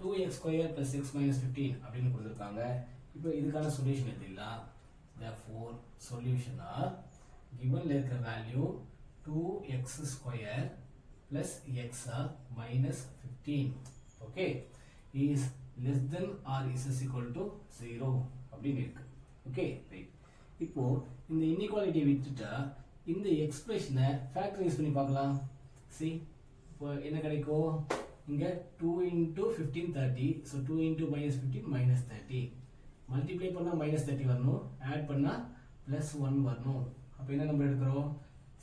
2x square plus x minus 15 அப்படின்னு கொடுத்துருக்காங்க. இப்போ இதுக்கான சொல்யூஷன் எழுதிடலாம். Therefore solution are given இருக்கிற value 2x square plus x minus 15 okay is less than or is equal to 0 அப்படின்னு இருக்கு. Okay right. இப்போ இந்த இன்இக்வாலிட்டி விட்டுட்டா இந்த எக்ஸ்பிரஷனை ஃபேக்டரைஸ் பண்ணி பார்க்கலாம். see இப்போ என்ன கிடைக்கும்? இங்க 2 into 15 30, so 2 into minus 15 minus 30. Multiply பண்ணா minus 30 வரணும், ஆட் பண்ணா plus 1 வரணும். அப்ப என்ன நம்பர் எடுக்கிறோம்?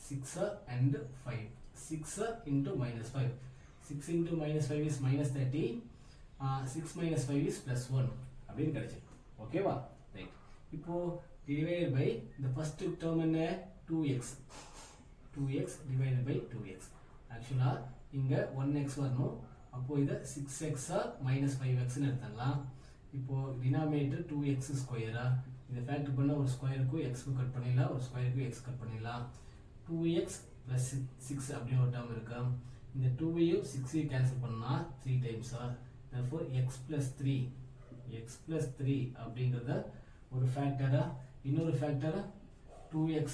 6 and 5. 6 into minus 5. 6 into minus 5 is minus 30. 6 minus 5 is plus 1 அப்படின்னு கிடைச்சிருக்கு. ஓகேவா? ரைட். இப்போ divided by the first term என்ன? 2x. 2x divided by 2x. ஆக்சுவலா இங்க 1x வரணும். அப்போ இத 6x minus 5x ன்னு எடுத்துடலாம். இப்போ டினாமினேட்டர் 2x ஸ்கொயரா, இத ஃபேக்டர் பண்ணா ஒரு ஸ்கொயருக்கு x க்கு கட் பண்ணிடலாம், ஒரு ஸ்கொயருக்கு x கட் பண்ணிடலாம். 2x plus 6 அப்படியே ஒரு டேர்ம் இருக்கு. இந்த 2ஐயும் 6ஐயும் கேன்சல் பண்ணா 3 times r. therefore x plus 3 அப்படிங்கறத ஒரு ஃபேக்டரா, இன்னொரு ஃபேக்டரா 2x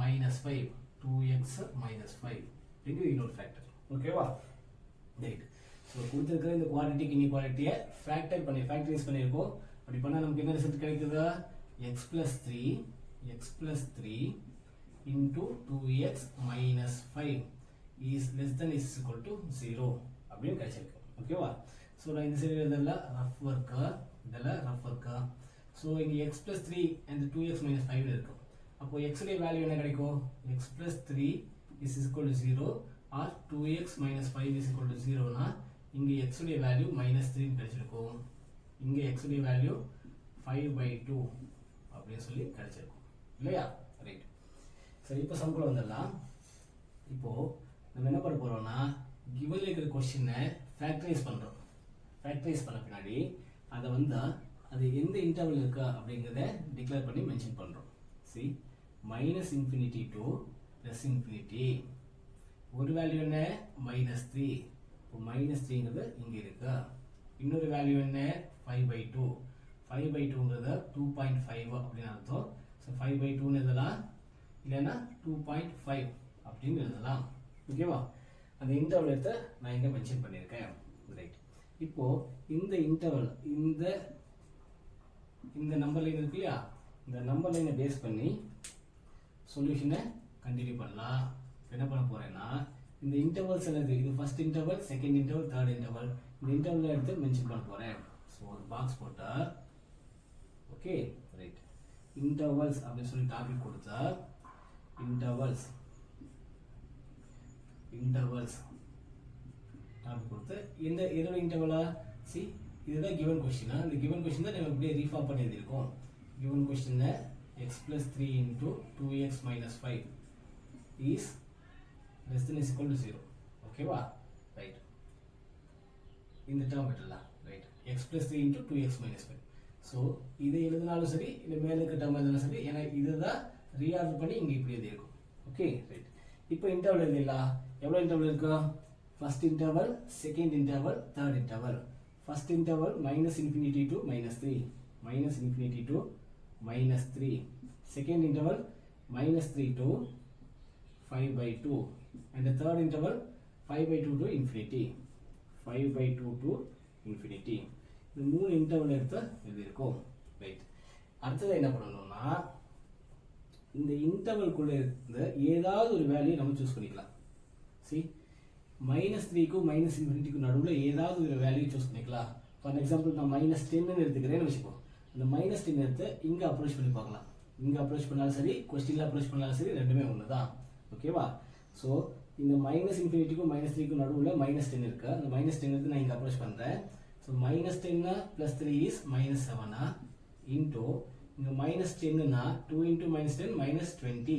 minus 5 இது இன்னொரு ஃபேக்டர். ஓகேவா? ரைட். ஸோ கொடுத்துருக்கிற இந்த குவாட்ரேட்டிக் இன்இக்வாலிட்டியை ஃபேக்டரைஸ் பண்ணியிருக்கோம். அப்படி பண்ணால் நமக்கு என்ன ரிசல்ட் கிடைக்குதா? x plus 3 into 2x minus 5 is less than is equal to 0 அப்படின்னு கிடைச்சிருக்கு. ஓகேவா? ஸோ நான் இந்த சைடு இதெல்லாம் ரஃப் ஒர்க்கா. ஸோ இங்கே x plus 3 and 2x minus 5 இருக்கும். அப்போ x உடைய வேல்யூ என்ன கிடைக்கும்? x plus 3 is equal to 0 or 2x minus 5 is equal to 0 னா இங்க x உடைய வேல்யூ minus 3 கிடைச்சிருக்கும். இங்க x உடைய வேல்யூ 5/2 அப்படியே சொல்லி கிடைச்சிருக்கும். இல்லையா? ரைட். சரி, இப்போ சம்குள்ள வந்துடலாம். இப்போ நம்ம என்ன பண்ண போறோம்னா given இருக்கிற क्वेश्चனை ஃபேக்டரைஸ் பண்றோம். ஃபேக்டரைஸ் பண்ண பின்னாடி அதை அது எந்த இன்டர்வல் இருக்கா அப்படிங்கறத டிக்ளேர் பண்ணி மென்ஷன் பண்றோம். see -infinity to +infinity. ஒரு வேல்யூ என்ன? -3. இப்போ -3ங்கிறது இங்க இருக்கு. இன்னொரு வேல்யூ என்ன? 5/2. 5/2ங்கிறது 2.5 அப்படின்னு அர்த்தம். ஸோ 5/2 ன்னு எழுதலாம், இல்லைன்னா 2.5 அப்படின்னு எழுதலாம். ஓகேவா? அந்த இன்டர்வல் எடுத்து நான் இங்க மென்ஷன் பண்ணியிருக்கேன். ரைட். இப்போ இந்த இன்டர்வல் இந்த நம்பர் லைன் இருக்கு இல்லையா, இந்த நம்பர் லைனை பேஸ் பண்ணி சொல்யூஷனை கண்டினியூ பண்ணலாம். என்ன பண்ண போறேன்னா இந்த இன்டர்வல்ஸ் என்னது? இது first interval, second interval, third interval. இந்த இன்டர்வல் எடுத்து மென்ஷன் பண்ண போறேன். ஸோ ஒரு பாக்ஸ் போட்டா ஓகே ரைட். இன்டர்வல்ஸ் அப்படின்னு சொல்லி டாபிக் கொடுத்தா இன்டர்வல்ஸ் டாபிக் கொடுத்து இந்த இதோட இன்டர்வலா சி இதுதான் கிவன் கொஸ்டினா. இந்த கிவன் கொஸ்டின் தான் நம்ம இப்படியே ரீஃபார்ம் பண்ணி எழுதியிருக்கோம். கிவன் கொஸ்டின்ல x plus 3 into 2x minus 5 is less than is equal to 0. ஓகேவா? ரைட். இந்த டேர்ம் விட்டுடலாம். Right. x plus 3 into 2x minus 5. So இதை எழுதினாலும் சரி, இல்லை மேலே இருக்க டேர்ம் எழுதினாலும் சரி, ஏன்னா இதுதான் ரீஆர்டர் பண்ணி இங்கே இப்படி எழுதியிருக்கும். Okay right. இப்போ இன்டர்வல் எழுதிடலாம். எவ்வளோ இன்டர்வல் இருக்கா? First interval, second interval, third interval. First interval -infinity to -3, -infinity to -3. Second interval -3 to 5/2, and the third interval 5/2 to infinity. 5/2 to infinity. இந்த மூணு இன்டர்வல் எடுத்து எழுதியிருக்கோம். ரைட். அடுத்தது என்ன பண்ணணும்னா இந்த இன்டர்வல்குள்ள இருந்த ஏதாவது ஒரு வேல்யூ நம்ம சூஸ் பண்ணிக்கலாம். see -3க்கும் -infinity நடுவில் ஏதாவது ஒரு வேல்யூ சூஸ் பண்ணிக்கலாம். ஃபார் எக்ஸாம்பிள் நான் -10 எடுத்துக்கிறேன்னு வச்சுப்போம். அந்த -10 எடுத்து இங்க அப்ரோச் பண்ணி பார்க்கலாம். இங்க அப்ரோச் பண்ணாலும் சரி, क्वेश्चनல அப்ரோச் பண்ணாலும் சரி, ரெண்டுமே ஒண்ணுதான். ஓகேவா? சோ இந்த -infinity-க்கும் -3க்கும் நடுவுல -10 இருக்கு. அந்த -10 எடுத்து நான் இங்க அப்ரோச் பண்றேன். சோ -10 plus 3 is -7 into இங்க -10 னா 2 into -10 -20,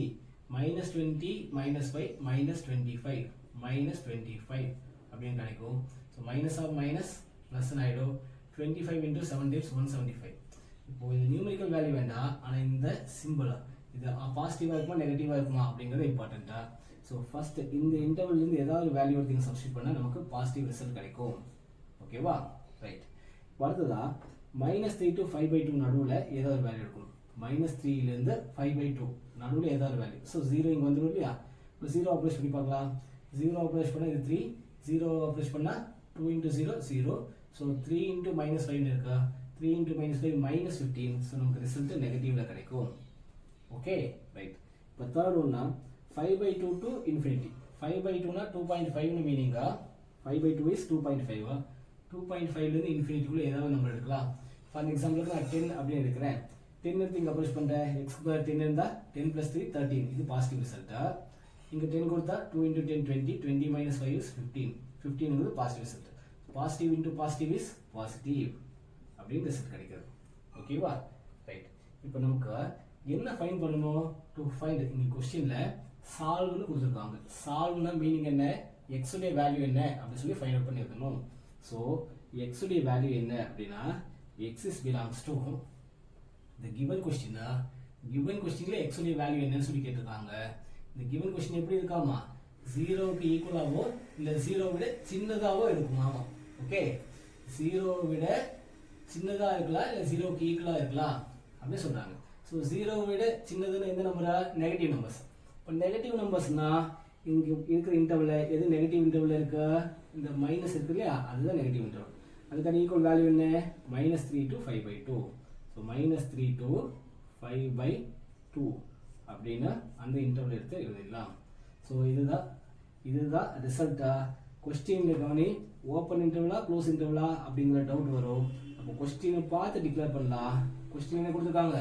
-20 -5 -25, -25 அப்படின்னு கிடைக்கும். So minus of minus plus ஆயிடும். 25 into 7 times 175. இப்போ இந்த நியூமெரிக்கல் வேல்யூ வேண்டாம், ஆனா இந்த சிம்பிள் இது பாசிட்டிவா இருக்குமா நெகட்டிவா இருக்குமா அப்படிங்கிறது இம்பார்ட்டன்ட்டா. ஸோ ஃபர்ஸ்ட் இந்த இன்டர்வல் இருந்து ஏதாவது வேல்யூ எடுத்து சப்ஸ்டிட் பண்ணா நமக்கு பாசிட்டிவ் ரிசல்ட் கிடைக்கும். ஓகேவா? ரைட். அடுத்ததா -3 to 5/2 நடுவில் ஏதாவது ஒரு வேல்யூ இருக்கும். -3லேருந்து 5/2 நடுவில் ஏதாவது வேல்யூ. ஸோ 0 இங்கே வந்துடும் இல்லையா? இப்போ 0 அப்ரோச் பண்ணி பார்க்கலாம். 0 அப்ரோச் பண்ணால் இது 3, 0 அப்ரோச் பண்ணால் 2 into 0 0. ஸோ 3 into -5 இருக்கா? 3 into -5 -15. ஸோ நமக்கு ரிசல்ட் நெகட்டிவ்ல கிடைக்கும். Okay right. இப்போ தேர்ட் ஒன்னா 5/2 to infinity. 5/2னா 2.5 மீனிங்கா? 5/2 is 2.5. 2.5லேருந்து இன்ஃபினிட்டிக்குள்ளே ஏதாவது நம்பர் எடுக்கலாம். ஃபார் எக்ஸாம்பிளுக்கு நான் 10 அப்படின்னு எடுக்கிறேன். 10 எடுத்து இங்கே அப்ரோச் பண்ணுறேன். x ஸ்கொயர் 10 இருந்தால் 10 + 3 13. இது பாசிட்டிவ் ரிசல்ட்டா? இங்கே 10 கொடுத்தா 2 into 10 20. 20 - 5 is 15. 15 positive result. Positive into positive is positive அப்படின்னு ரிசல்ட் கிடைக்கிறது. ஓகேவா ரைட். இப்போ நமக்கு என்ன ஃபைண்ட் பண்ணணும்? டு ஃபைண்ட் இங்கே கொஸ்டினில் சால்வ்னு கொடுத்துருக்காங்க. சால்வ்னா மீனிங் என்ன? எக்ஸுடைய வேல்யூ என்ன அப்படின்னு சொல்லி ஃபைண்ட் அவுட் பண்ணி வைக்கணும். ஸோ எக்ஸுடைய வேல்யூ என்ன அப்படின்னா எக்ஸ் இஸ் பிலாங்ஸ் டு இந்த கிவன் கொஸ்டினா. கிவன் கொஸ்டினில் எக்ஸுடைய வேல்யூ என்னன்னு சொல்லி கேட்டிருக்காங்க. இந்த கிவன் கொஸ்டின் எப்படி இருக்காமா? 0க்கு ஈக்குவலாகவோ இல்லை 0 விட சின்னதாகவோ இருக்குமாமா. ஓகே 0 விட சின்னதாக இருக்கலாம் இல்லை 0க்கு ஈக்குவலாக இருக்கலாம் அப்படின்னு சொல்கிறாங்க. ஸோ 0 விட சின்னதுன்னு எந்த நம்பரா? Negative numbers. இப்போ நெகட்டிவ் நம்பர்ஸ்னா இங்கே இருக்கிற இன்டர்வலில் எது நெகட்டிவ் இன்டர்வலில் இருக்கா? இந்த மைனஸ் இருக்கு இல்லையா? அதுதான் நெகட்டிவ் இன்டர்வல். அதுக்கான ஈக்குவல் வேல்யூ என்ன? -3 to 5/2. ஸோ -3 to 5/2 அப்படின்னு அந்த இன்டர்வல் எடுத்து எழுதிடலாம். ஸோ இதுதான் ரிசல்ட்டா? கொஸ்டினில் கவனி, ஓப்பன் இன்டர்வலா க்ளோஸ் இன்டர்வலா அப்படிங்கிற டவுட் வரும். அப்போ கொஸ்டினை பார்த்து டிக்ளேர் பண்ணலாம். கொஸ்டின் என்ன கொடுத்துருக்காங்க?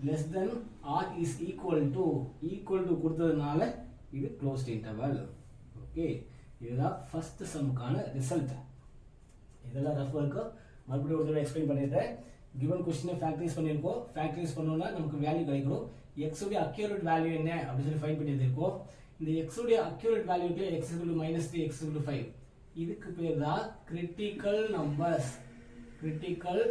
less than or is equal to கொடுத்ததுனால இது க்ளோஸ்ட் இன்டர்வல். ஓகே இதுதான் ஃபர்ஸ்ட் சம்முக்கான ரிசல்ட். இதெல்லாம் ரஃப் ஒர்க்கு மறுபடியும் ஒரு தடவை எக்ஸ்பிளைன் பண்ணிடுறேன். கிவன் கொஸ்டினை ஃபேக்டரைஸ் பண்ணியிருக்கோம். ஃபேக்டரைஸ் பண்ணோம்னா நமக்கு வேல்யூ கிடைக்கும். எக்ஸுடைய அக்யூரேட் வேல்யூ என்ன அப்படின்னு சொல்லி ஃபைண்ட் பண்ணி இருக்கோம். இந்த எக்ஸுடைய அக்யூரேட் வேல்யூக்கு x -3 x 5 இதுக்கு பேர் தான் கிரிட்டிக்கல் நம்பர்ஸ். கிரிட்டிக்கல்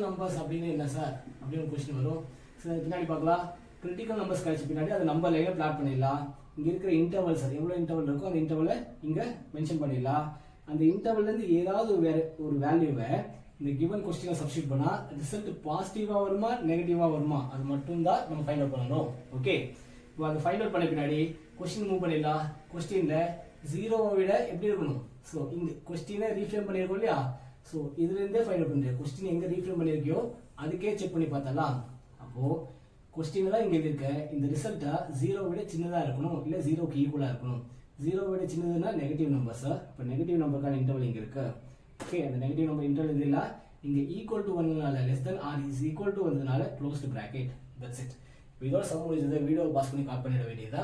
நம்பர்ஸ் அப்படின்னு என்ன சார் அப்படின்னு ஒரு கொஸ்டின் வரும். சார் பின்னாடி பார்க்கலாம். கிரிட்டிக்கல் நம்பர்ஸ் கிடைச்ச பின்னாடி அது நம்பர் லைனை பிளாட் பண்ணிடலாம். இங்கே இருக்கிற இன்டர்வல் சார் எவ்வளோ இன்டர்வல் இருக்கோ அந்த இன்டர்வலை இங்கே மென்ஷன் பண்ணிடலாம். அந்த இன்டர்வல்லேருந்து ஏதாவது ஒரு வேல்யூவை இந்த கிவன் கொஸ்டினை சப்ஸ்டியூட் பண்ணால் ரிசல்ட் பாசிட்டிவாக வருமா நெகட்டிவாக வருமா அது மட்டும்தான் நம்ம ஃபைண்ட் அவுட் பண்ணணும். ஓகே இப்போ அதை ஃபைண்ட் அவுட் பண்ண பின்னாடி கொஸ்டின் மூவ் பண்ணிடலாம். கொஸ்டினில் 0வை விட எப்படி இருக்கணும்? ஸோ இந்த கொஸ்டினை ரீஃப்ரேம் பண்ணியிருக்கோம் இல்லையா? ஸோ இதுலேருந்தே ஃபைண்ட் அவுட் பண்ணுறேன். கொஸ்டின் எங்கே ரீஃப்ரேம் பண்ணியிருக்கியோ அதுக்கே செக் பண்ணி பார்த்தலாம். அப்போது கொஸ்டின் தான் இங்கே இருக்க இந்த ரிசல்ட்டை 0 விட சின்னதாக இருக்கணும் இல்லை 0க்கு ஈக்குவலாக இருக்கணும். 0 விட சின்னதுன்னா நெகட்டிவ் நம்பர் சார். இப்போ நெகட்டிவ் நம்பருக்கான இன்டர்வல் இங்கே இருக்கு. ஓகே அந்த நெகட்டிவ் நம்பர் இன்டர்வல் இல்லை இங்கே ஈக்குவல் டு வந்ததுனால less than or is equal to வந்ததுனால க்ளோஸ்டு ப்ராக்கெட். That's it. இப்போ இதோட சம் முடிஞ்சது. வீடியோ பாஸ் பண்ணி கால் பண்ணிட வேண்டியதா.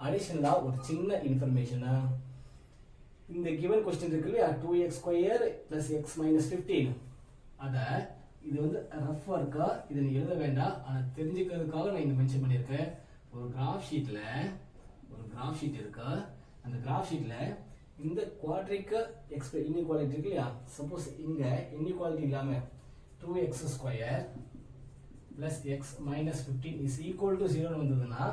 அடிஷனலாக ஒரு சின்ன இன்ஃபர்மேஷனா இந்த கிவன் கொஸ்டின் இருக்கு இல்லையா 2x ஸ்கொயர் + x - 15 அதை இது வந்து ரஃப் ஒர்க்கா இதை நீ எழுத வேண்டாம். ஆனால் தெரிஞ்சுக்கிறதுக்காக நான் இங்கே மென்ஷன் பண்ணியிருக்கேன். ஒரு கிராஃப் ஷீட் இருக்கு. அந்த கிராஃப் ஷீட்டில் இந்த குவாட்ரிக்கு இன்இக்வாலிட்டி இருக்கு இல்லையா? சப்போஸ் இங்கே இன்இக்வாலிட்டி இல்லாமல் 2x square + x - 15 is equal to 0 வந்ததுன்னா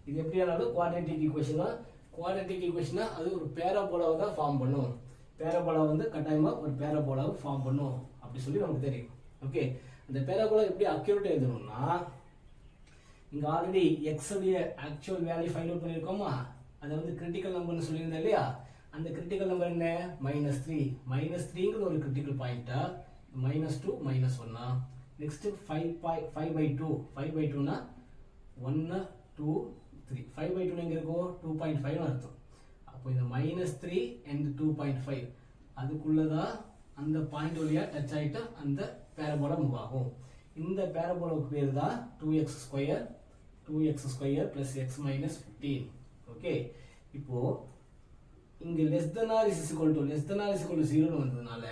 இது எப்படி ஆனாலும் குவாட்ரேட்டிக் ஈக்குவேஷன் தான். குவாட்ரேட்டிக் ஈக்குவேஷனா அது ஒரு பேராபோலாவை தான் ஃபார்ம் பண்ணும். பேராபோலா வந்து கட்டாயமாக ஒரு பேராபோலாவை ஃபார்ம் பண்ணும் அப்படி சொல்லி நமக்கு தெரியும். ஓகே அந்த பேராபோலா எப்படி அக்யூரேட்டாக எழுதணும்னா இங்கே ஆல்ரெடி எக்ஸுடைய ஆக்சுவல் வேல்யூ ஃபைண்ட் அவுட் பண்ணியிருக்கோமா? அதை வந்து கிரிட்டிக்கல் நம்பர்னு சொல்லியிருந்தேன் இல்லையா? அந்த கிரிட்டிக்கல் நம்பர் என்ன? -3. -3ங்கிற ஒரு கிரிட்டிக்கல் பாயிண்டா? -2 -1 நெக்ஸ்ட் 5/2. 5/2னா 1 2 3. 5/2 எங்கே இருக்கும்? 2.5 அர்த்தம். அப்போ இந்த -3 and 2.5 அதுக்குள்ளதான் அந்த பாயிண்ட் வழியா டச் ஆகிட்டு அந்த பேரபோலா மூவ் ஆகும். இந்த பேரபோலாவுக்கு பேர் தான் 2x ஸ்கொயர் + x - 15. ஓகே இப்போ இங்கே less than or is equal to 0 வந்ததுனால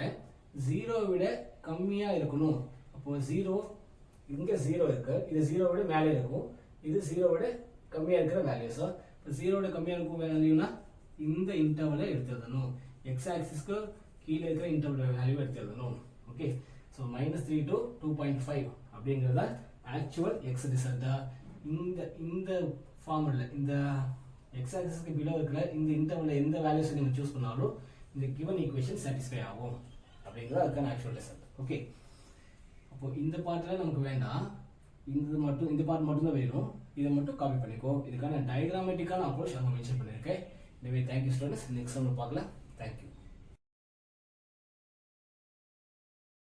0 விட கம்மியாக இருக்கணும். அப்போ 0 இங்கே 0 இருக்கு. இது 0 விட மேலே இருக்கும். இது 0 விட கம்மியாக இருக்கிற வேல்யூஸ். இப்போ 0 விட கம்மியாக இருக்கும் வேல்யூனா இந்த இன்டர்வலை எடுத்து எழுதணும். எக்ஸ் ஆக்சிஸ்க்கு கீழே இருக்கிற இன்டர்வல் வேல்யூ எடுத்து எழுதணும். ஓகே ஸோ -3 to 2.5 அப்படிங்கிறத ஆக்சுவல் எக்ஸ் ரிசல்ட்டா இந்த ஃபார்முலில் இந்த எக்ஸ் ஆக்சிஸ்க்கு பிலோ இருக்கிற இந்த இன்டர்வலில் எந்த வேல்யூஸை நீங்கள் சூஸ் பண்ணாலும் இந்த கிவன் ஈக்குவேஷன் சாட்டிஸ்ஃபை ஆகும். அப்படிங்கிறது அதுக்கான ஆக்சுவல் ரிசல்ட். ஓகே, அப்போ இந்த பார்ட்டில் நமக்கு வேண்டாம், இந்த பார்ட் மட்டும் தான் வேணும். இதை மட்டும் காப்பி பண்ணிக்கோ. இதுக்கான டயக்ராமேட்டிக்கான அப்ரோச் அங்கே மென்ஷன் பண்ணியிருக்கேன். எனவே தேங்க்யூ ஸ்டூடெண்ட்ஸ். நெக்ஸ்ட் நம்ம பார்க்கலாம். தேங்க்யூ.